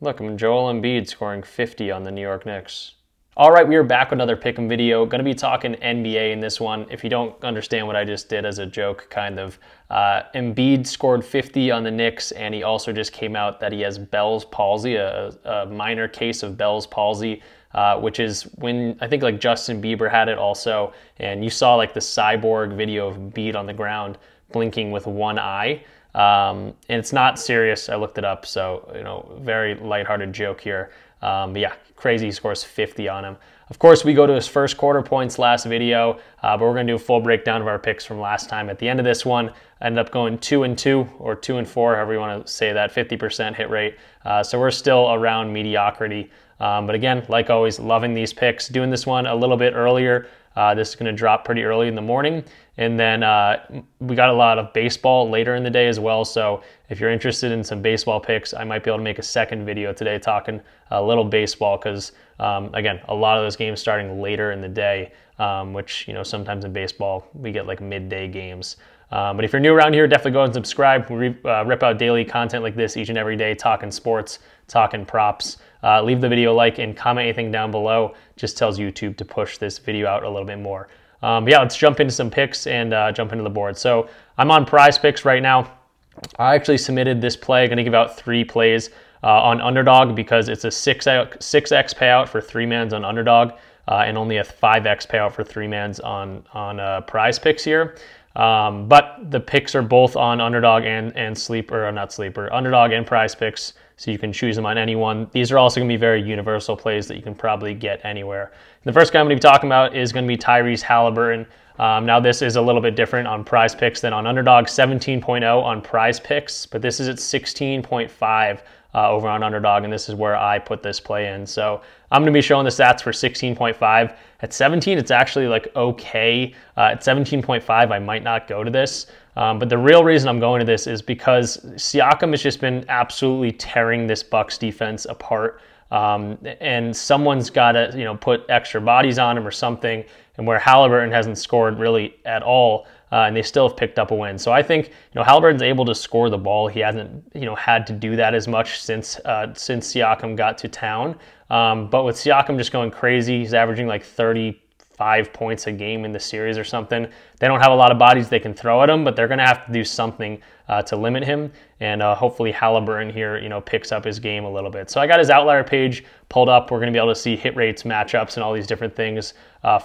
Look, I'm Joel Embiid scoring 50 on the New York Knicks. All right, we are back with another pick'em video. Going to be talking NBA in this one. If you don't understand what I just did as a joke, kind of, Embiid scored 50 on the Knicks, and he also just came out that he has Bell's palsy, a minor case of Bell's palsy, which is when I think like Justin Bieber had it also, and you saw like the cyborg video of Embiid on the ground blinking with one eye. And it's not serious. I looked it up, so very lighthearted joke here. But yeah, crazy. He scores 50 on him. Of course, we go to his first quarter points last video, but we're going to do a full breakdown of our picks from last time. At the end of this one, I ended up going 2-2 or 2-4, however you want to say that, 50% hit rate. So we're still around mediocrity. But again, like always, loving these picks. Doing this one a little bit earlier. This is going to drop pretty early in the morning. And then we got a lot of baseball later in the day as well. So if you're interested in some baseball picks, I might be able to make a second video today talking a little baseball because, again, a lot of those games starting later in the day, which, sometimes in baseball we get like midday games. But if you're new around here, definitely go ahead and subscribe. We rip out daily content like this each and every day, talking sports, talking props. Leave the video a like and comment anything down below. Just tells YouTube to push this video out a little bit more. But yeah, let's jump into some picks and jump into the board. So I'm on PrizePicks right now. I actually submitted this play. Going to give out 3 plays on Underdog because it's a 6x payout for 3-mans on Underdog and only a 5x payout for 3-mans on PrizePicks here. But the picks are both on Underdog and Underdog and PrizePicks, so you can choose them on any one. These are also going to be very universal plays that you can probably get anywhere. The first guy I'm going to be talking about is going to be Tyrese Halliburton. Now this is a little bit different on PrizePicks than on Underdog, 17.0 on PrizePicks, but this is at 16.5 over on Underdog, and this is where I put this play in. So I'm going to be showing the stats for 16.5. At 17, it's actually like okay. At 17.5, I might not go to this. But the real reason I'm going to this is because Siakam has just been absolutely tearing this Bucks defense apart. And someone's got to, put extra bodies on him or something. And where Halliburton hasn't scored really at all, and they still have picked up a win. So I think, Halliburton's able to score the ball. He hasn't, had to do that as much since Siakam got to town. But with Siakam just going crazy, he's averaging like 35 points a game in the series or something. They don't have a lot of bodies they can throw at him, but they're going to have to do something to limit him. And hopefully Halliburton here, picks up his game a little bit. So I got his outlier page pulled up. We're going to be able to see hit rates, matchups, and all these different things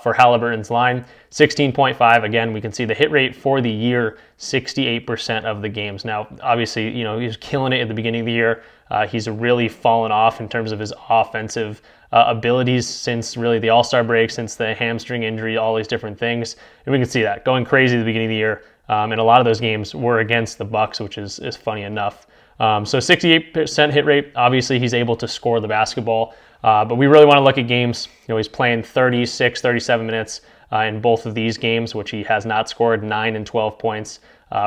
for Halliburton's line. 16.5, again, we can see the hit rate for the year, 68% of the games. Now, obviously, he was killing it at the beginning of the year. He's really fallen off in terms of his offensive abilities since really the All-Star break, since the hamstring injury, all these different things. And we can see that going crazy at the beginning of the year. And a lot of those games were against the Bucks, which is funny enough. So 68% hit rate. Obviously, he's able to score the basketball. But we really want to look at games. He's playing 36, 37 minutes in both of these games, which he has not scored. 9 and 12 points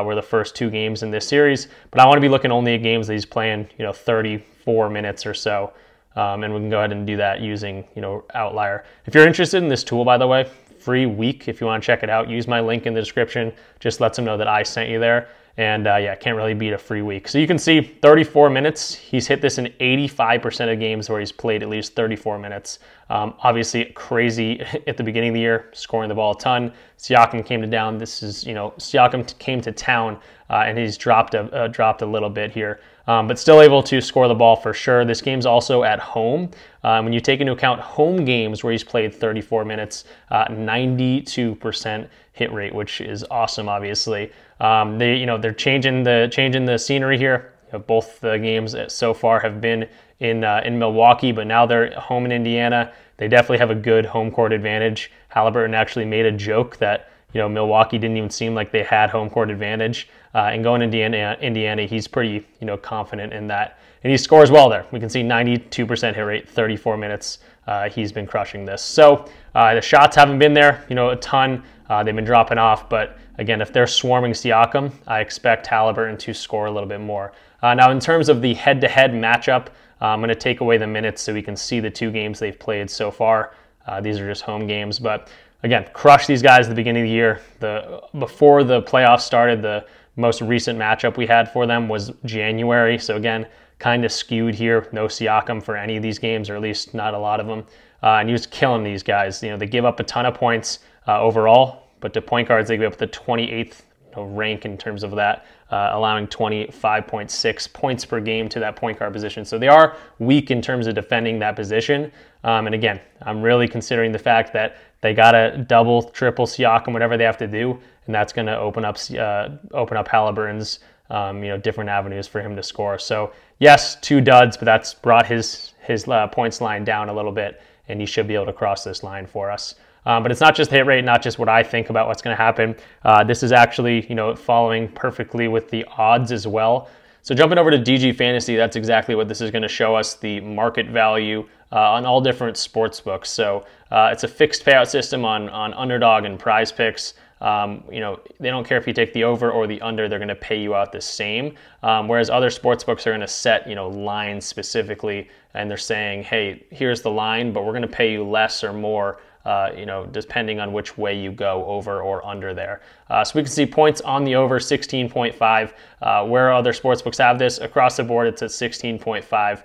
were the first 2 games in this series. But I want to be looking only at games that he's playing, 34 minutes or so. And we can go ahead and do that using, Outlier. If you're interested in this tool, by the way, free week, if you want to check it out, use my link in the description. Just lets them know that I sent you there. And yeah, can't really beat a free week. So you can see 34 minutes. He's hit this in 85% of games where he's played at least 34 minutes. Obviously crazy at the beginning of the year, scoring the ball a ton. Siakam came to down. This is, Siakam came to town and he's dropped a little bit here. But still able to score the ball for sure. This game's also at home. When you take into account home games where he's played 34 minutes, 92% hit rate, which is awesome, obviously. They're changing the scenery here. Both the games so far have been in Milwaukee, but now they're home in Indiana. They definitely have a good home court advantage. Halliburton actually made a joke that Milwaukee didn't even seem like they had home court advantage. And going into Indiana, he's pretty confident in that. And he scores well there. We can see 92% hit rate, 34 minutes. He's been crushing this. So the shots haven't been there, a ton. They've been dropping off. But again, if they're swarming Siakam, I expect Halliburton to score a little bit more. Now, in terms of the head-to-head matchup, I'm going to take away the minutes so we can see the 2 games they've played so far. These are just home games. But again, crushed these guys at the beginning of the year. Before the playoffs started, the most recent matchup we had for them was January. So again, kind of skewed here. No Siakam for any of these games, or at least not a lot of them. And he was killing these guys. They give up a ton of points overall, but to point guards, they give up the 28th rank in terms of that, allowing 25.6 points per game to that point guard position. So they are weak in terms of defending that position. And again, I'm really considering the fact that they got to double, triple Siakam, whatever they have to do, and that's going to open up Halliburton's different avenues for him to score. So yes, 2 duds, but that's brought his points line down a little bit, and he should be able to cross this line for us. But it's not just hit rate, not just what I think about what's going to happen. This is actually, following perfectly with the odds as well. So jumping over to DG Fantasy, that's exactly what this is going to show us, the market value on all different sports books. So it's a fixed payout system on Underdog and PrizePicks. They don't care if you take the over or the under, they're going to pay you out the same. Whereas other sports books are going to set, lines specifically, and they're saying, hey, here's the line, but we're going to pay you less or more, depending on which way you go, over or under there. So we can see points on the over, 16.5. Where other sports books have this, across the board, it's at 16.5.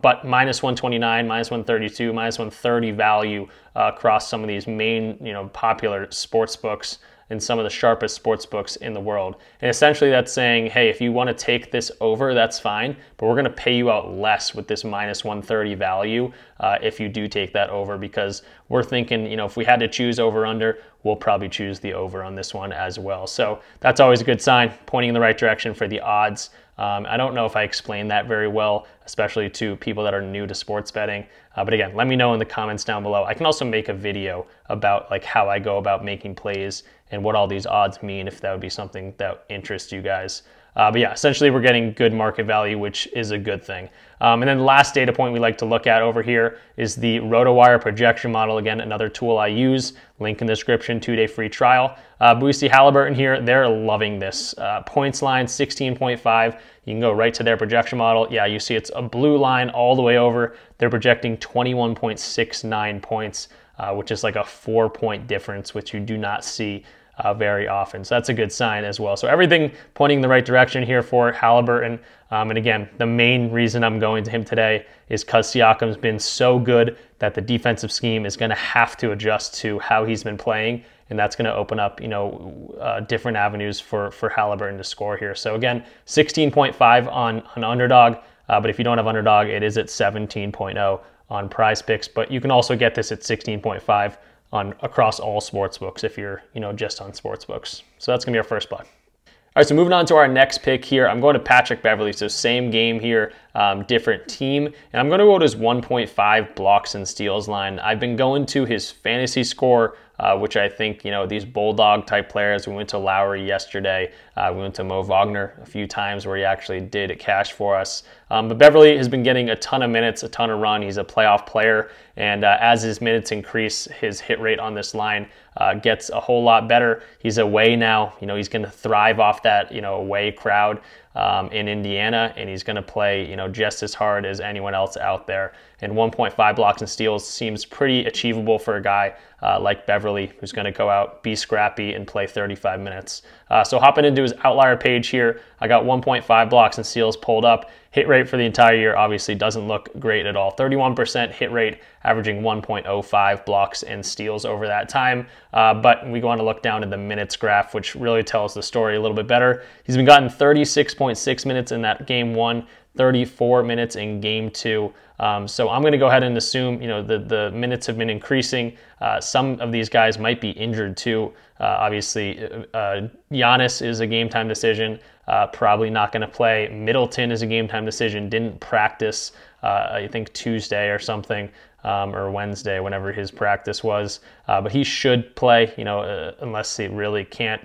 But minus 129, minus 132, minus 130 value across some of these main, popular sports books and some of the sharpest sports books in the world. And essentially that's saying, hey, if you want to take this over, that's fine, but we're going to pay you out less with this minus 130 value if you do take that over, because we're thinking, if we had to choose over under, we'll probably choose the over on this one as well. So that's always a good sign, pointing in the right direction for the odds. I don't know if I explained that very well, especially to people that are new to sports betting. But again, let me know in the comments down below. I can also make a video about how I go about making plays and what all these odds mean, if that would be something that interests you guys. But yeah, essentially we're getting good market value, which is a good thing. And then the last data point we like to look at over here is the RotoWire projection model. Again, another tool I use, link in the description, 2-day free trial. But we see Halliburton here, they're loving this. Points line, 16.5. You can go right to their projection model. Yeah, you see it's a blue line all the way over. They're projecting 21.69 points, which is like a 4-point difference, which you do not see very often. So that's a good sign as well. So everything pointing in the right direction here for Halliburton. And again, the main reason I'm going to him today is because Siakam's been so good that the defensive scheme is going to have to adjust to how he's been playing. And that's going to open up, different avenues for Halliburton to score here. So again, 16.5 on Underdog. But if you don't have Underdog, it is at 17.0 on PrizePicks. But you can also get this at 16.5 across all sports books if you're just on sports books. So that's gonna be our first play. All right, so moving on to our next pick here, I'm going to Patrick Beverley. So same game here, different team, and I'm going to go to his 1.5 blocks and steals line. I've been going to his fantasy score, which I think, these bulldog type players. We went to Lowry yesterday. We went to Mo Wagner a few times where he actually did cash for us. But Beverley has been getting a ton of minutes, a ton of run. He's a playoff player. And as his minutes increase, his hit rate on this line gets a whole lot better. He's away now. He's going to thrive off that, away crowd in Indiana, and he's going to play, just as hard as anyone else out there. And 1.5 blocks and steals seems pretty achievable for a guy like Beverley, who's going to go out, be scrappy, and play 35 minutes. So hopping into his outlier page here, I got 1.5 blocks and steals pulled up. Hit rate for the entire year obviously doesn't look great at all. 31% hit rate, averaging 1.05 blocks and steals over that time. But we go on to look down at the minutes graph, which really tells the story a little bit better. He's been gotten 36.6 minutes in that game 1, 34 minutes in game 2. So I'm going to go ahead and assume, the minutes have been increasing. Some of these guys might be injured too. Obviously, Giannis is a game time decision. Probably not going to play. Middleton is a game time decision. Didn't practice, I think Tuesday or something, or Wednesday, whenever his practice was. But he should play, unless he really can't,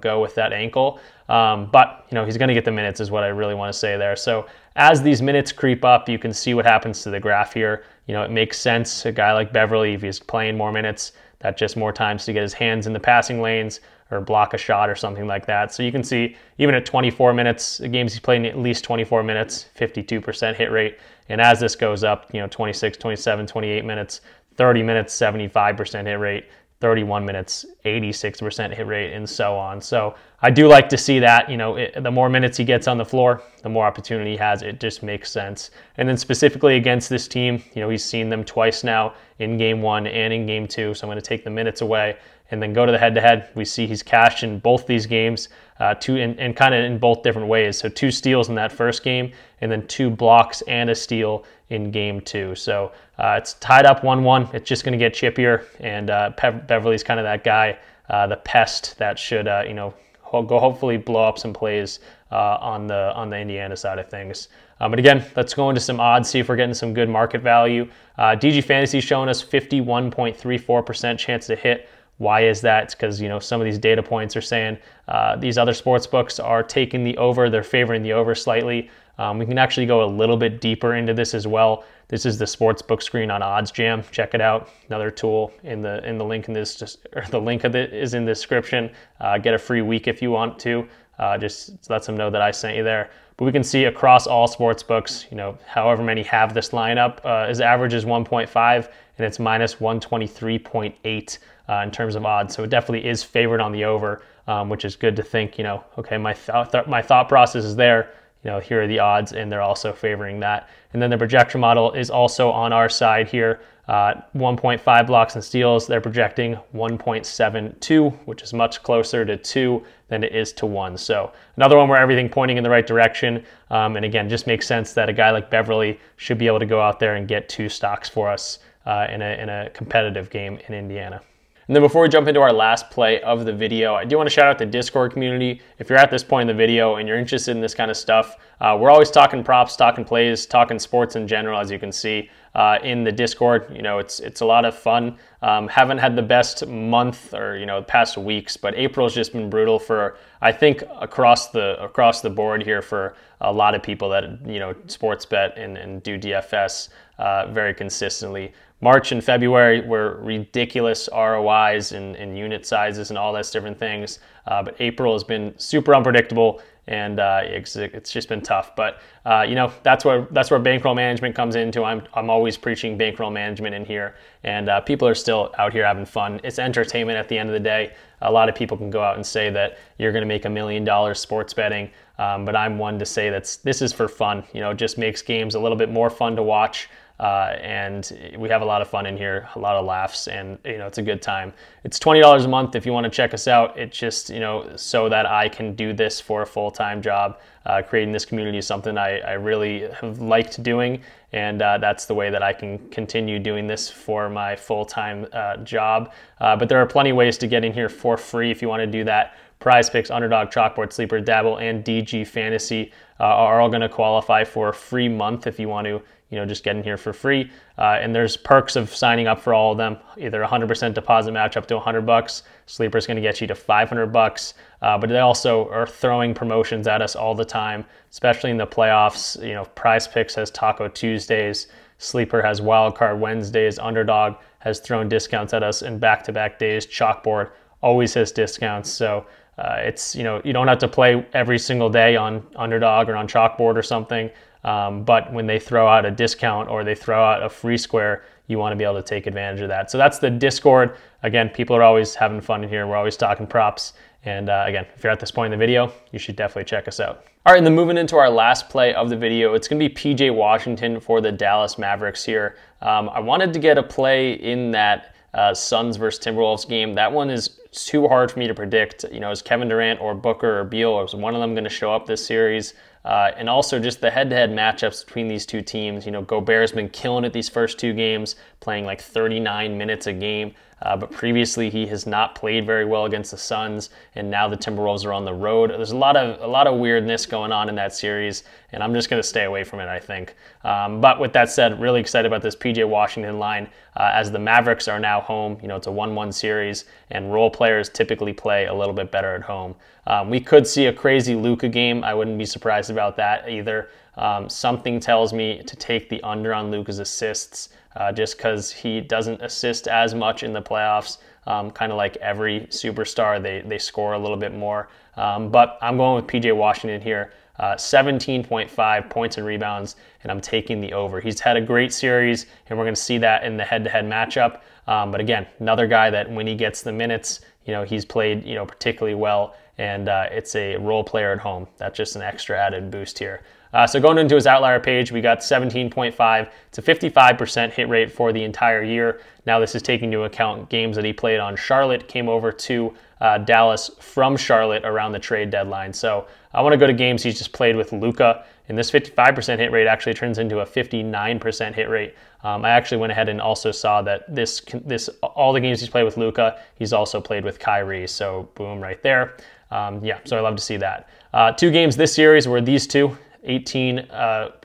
go with that ankle. But he's going to get the minutes is what I really want to say there. So as these minutes creep up, you can see what happens to the graph here. It makes sense. A guy like Beverley, if he's playing more minutes, that's just more times to get his hands in the passing lanes or block a shot or something like that. So you can see even at 24 minutes, the games he's playing at least 24 minutes, 52% hit rate. And as this goes up, 26, 27, 28 minutes, 30 minutes, 75% hit rate, 31 minutes, 86% hit rate, and so on. So I do like to see that, the more minutes he gets on the floor, the more opportunity he has. It just makes sense. And then specifically against this team, he's seen them twice now in game 1 and in game 2. So I'm going to take the minutes away and then go to the head-to-head. We see he's cashed in both these games, and kind of in both different ways. So 2 steals in that first game, and then 2 blocks and a steal in game 2. So it's tied up 1-1. It's just going to get chippier, and Beverly's kind of that guy, the pest that should, go hopefully blow up some plays on the Indiana side of things. But again, let's go into some odds, see if we're getting some good market value. DG Fantasy showing us 51.34% chance to hit. Why is that? It's because, some of these data points are saying these other sports books are taking the over. They're favoring the over slightly. We can actually go a little bit deeper into this as well. This is the sportsbook screen on OddsJam. Check it out. Another tool in the link in this, the link of it is in the description. Get a free week if you want to. Just lets them know that I sent you there. But we can see across all sports books, however many have this lineup, his average is 1.5 and it's minus 123.8 in terms of odds. So it definitely is favored on the over, which is good to think, okay, my thought process is there. Here are the odds, and they're also favoring that. And then the projection model is also on our side here. 1.5 blocks and steals, they're projecting 1.72, which is much closer to 2 than it is to 1. So another one where everything pointing in the right direction. And again, just makes sense that a guy like Beverly should be able to go out there and get 2 stocks for us in a competitive game in Indiana. And then before we jump into our last play of the video, I do want to shout out the Discord community. If you're at this point in the video and you're interested in this kind of stuff, we're always talking props, talking plays, talking sports in general, as you can see in the Discord. It's a lot of fun. Haven't had the best month or, the past weeks, but April's just been brutal for, I think, across the board here for a lot of people that, sports bet and do DFS very consistently. March and February were ridiculous ROIs and unit sizes and all those different things. But April has been super unpredictable, and it's just been tough. But that's where bankroll management comes into. I'm always preaching bankroll management in here, and people are still out here having fun. It's entertainment at the end of the day. A lot of people can go out and say that you're going to make $1 million sports betting, but I'm one to say this is for fun. It just makes games a little bit more fun to watch. And we have a lot of fun in here, a lot of laughs, and it's a good time. It's $20 a month if you want to check us out. It's just so that I can do this for a full-time job. Creating this community is something I really have liked doing, and that's the way that I can continue doing this for my full-time job. But there are plenty of ways to get in here for free if you want to do that. PrizePicks, Underdog, Chalkboard, Sleeper, Dabble, and DG Fantasy are all going to qualify for a free month if you want to just get in here for free. And there's perks of signing up for all of them. Either 100% deposit match up to $100. Sleeper's going to get you to $500. But they also are throwing promotions at us all the time, especially in the playoffs. PrizePicks has Taco Tuesdays. Sleeper has Wildcard Wednesdays. Underdog has thrown discounts at us in back-to-back days. Chalkboard always has discounts. So it's, you don't have to play every single day on Underdog or on Chalkboard or something. But when they throw out a discount or they throw out a free square, you want to be able to take advantage of that. So that's the Discord. Again, people are always having fun in here. We're always talking props. And again, if you're at this point in the video, you should definitely check us out. All right, and then moving into our last play of the video, it's going to be PJ Washington for the Dallas Mavericks here. I wanted to get a play in that Suns versus Timberwolves game. That one is too hard for me to predict. Is Kevin Durant or Booker or Beal, or is one of them going to show up this series? And also just the head-to-head matchups between these two teams. Gobert's been killing it these first 2 games, playing like 39 minutes a game. But previously he has not played very well against the Suns, and now the Timberwolves are on the road. There's a lot of weirdness going on in that series, and I'm just going to stay away from it, I think. But with that said, really excited about this PJ Washington line as the Mavericks are now home. It's a 1-1 series, and role players typically play a little bit better at home. We could see a crazy Luka game. I wouldn't be surprised about that either. Something tells me to take the under on Luka's assists just because he doesn't assist as much in the playoffs. Kind of like every superstar, they score a little bit more. But I'm going with PJ Washington here. 17.5 points and rebounds, and I'm taking the over. He's had a great series, and we're going to see that in the head-to-head matchup. But again, another guy that when he gets the minutes, he's played, particularly well, and it's a role player at home. That's just an extra added boost here. So going into his outlier page, we got 17.5. It's a 55% hit rate for the entire year. Now this is taking into account games that he played on Charlotte, came over to Dallas from Charlotte around the trade deadline. So I want to go to games he's just played with Luka, and this 55% hit rate actually turns into a 59% hit rate. I actually went ahead and also saw that all the games he's played with Luka, he's also played with Kyrie. So boom, right there. Yeah, so I love to see that. 2 games this series were these two. 18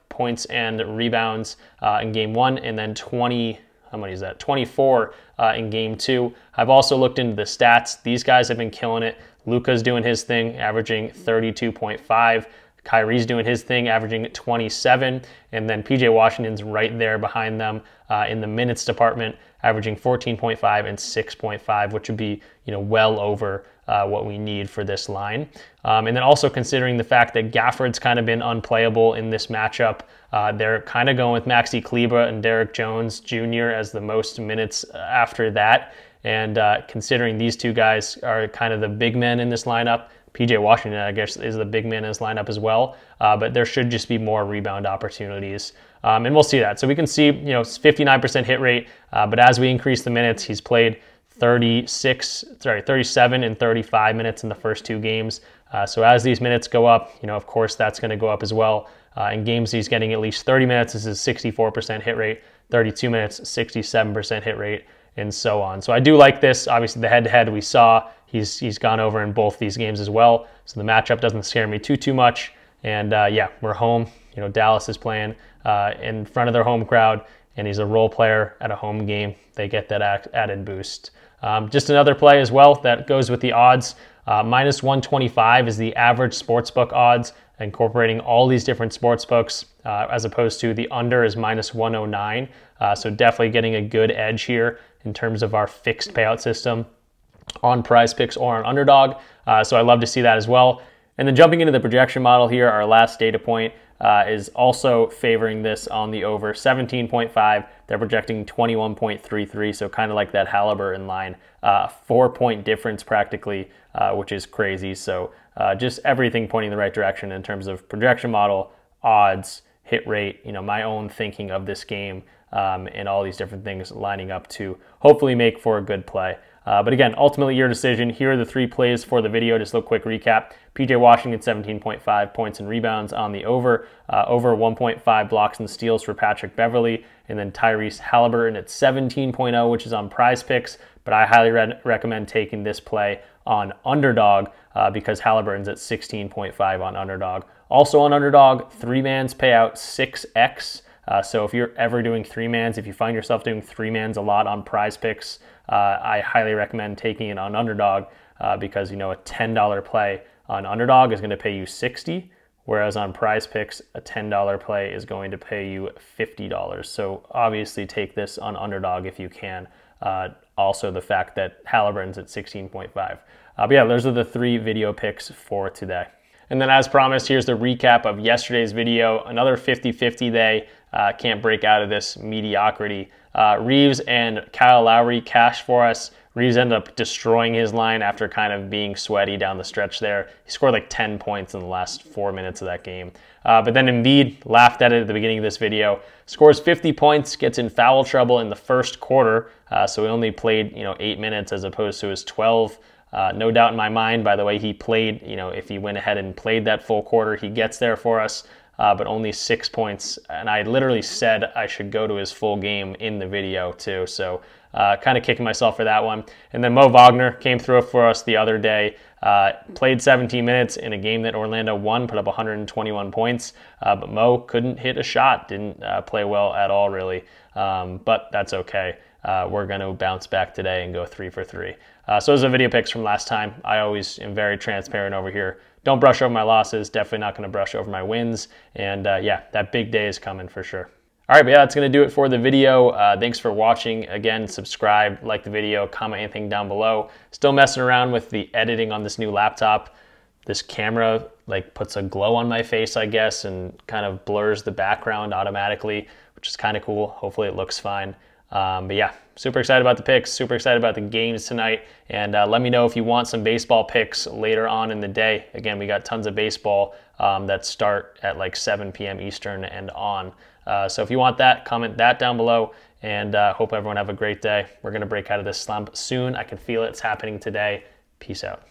points and rebounds in game 1, and then 24 in game 2. I've also looked into the stats. These guys have been killing it. Luka's doing his thing, averaging 32.5. Kyrie's doing his thing, averaging 27, and then PJ Washington's right there behind them in the minutes department, averaging 14.5 and 6.5, which would be well over what we need for this line. And then also considering the fact that Gafford's kind of been unplayable in this matchup, they're kind of going with Maxi Kleber and Derek Jones Jr. as the most minutes after that. And considering these two guys are kind of the big men in this lineup, PJ Washington, I guess, is the big man in his lineup as well, but there should just be more rebound opportunities. And we'll see that. So we can see, 59% hit rate, but as we increase the minutes, he's played 37 and 35 minutes in the first 2 games. So as these minutes go up, of course, that's going to go up as well. In games he's getting at least 30 minutes, this is 64% hit rate, 32 minutes, 67% hit rate, and so on. So I do like this. Obviously, the head-to-head we saw, he's gone over in both these games as well. So the matchup doesn't scare me too much. And yeah, we're home. Dallas is playing in front of their home crowd, and he's a role player at a home game. They get that added boost. Just another play as well that goes with the odds. Minus 125 is the average sportsbook odds, incorporating all these different sportsbooks, as opposed to the under is minus 109. So definitely getting a good edge here in terms of our fixed payout system on PrizePicks or on Underdog. So I love to see that as well. And then jumping into the projection model here, our last data point is also favoring this on the over 17.5. They're projecting 21.33, so kind of like that Halliburton line. 4-point difference practically, which is crazy. So just everything pointing the right direction in terms of projection model, odds, hit rate, my own thinking of this game, and all these different things lining up to hopefully make for a good play. But again, ultimately your decision. Here are the 3 plays for the video. Just a quick recap. PJ Washington, 17.5 points and rebounds on the over. Over 1.5 blocks and steals for Patrick Beverley. And then Tyrese Halliburton at 17.0, which is on PrizePicks. But I highly recommend taking this play on Underdog because Halliburton's at 16.5 on Underdog. Also on Underdog, 3-mans payout 6x. So if you're ever doing 3-mans, if you find yourself doing 3-mans a lot on PrizePicks, I highly recommend taking it on Underdog because, a $10 play on Underdog is going to pay you $60, whereas on PrizePicks, a $10 play is going to pay you $50. So obviously take this on Underdog if you can. Also the fact that Halliburton's at 16.5. But yeah, those are the 3 video picks for today. And then as promised, here's the recap of yesterday's video. Another 50-50 day. Can't break out of this mediocrity. Reeves and Kyle Lowry cashed for us. Reeves ended up destroying his line after kind of being sweaty down the stretch there. He scored like 10 points in the last 4 minutes of that game. But then Embiid laughed at it at the beginning of this video. Scores 50 points, gets in foul trouble in the first quarter. So he only played 8 minutes as opposed to his 12. No doubt in my mind, by the way, he played, if he went ahead and played that full quarter, he gets there for us, but only 6 points. And I literally said I should go to his full game in the video too. So kind of kicking myself for that one. And then Mo Wagner came through for us the other day, played 17 minutes in a game that Orlando won, put up 121 points, but Mo couldn't hit a shot, didn't play well at all really, but that's okay. We're going to bounce back today and go 3 for 3. So those are video picks from last time. I always am very transparent over here. Don't brush over my losses. Definitely not going to brush over my wins. And yeah, that big day is coming for sure. All right, but yeah, that's going to do it for the video. Thanks for watching. Again, subscribe, like the video, comment anything down below. Still messing around with the editing on this new laptop. this camera like puts a glow on my face, I guess, and kind of blurs the background automatically, which is kind of cool. Hopefully it looks fine. But yeah, super excited about the picks, super excited about the games tonight. And let me know if you want some baseball picks later on in the day. Again, we got tons of baseball that start at like 7 p.m. Eastern and on. So if you want that, comment that down below. And hope everyone have a great day. We're going to break out of this slump soon. I can feel it. It's happening today. Peace out.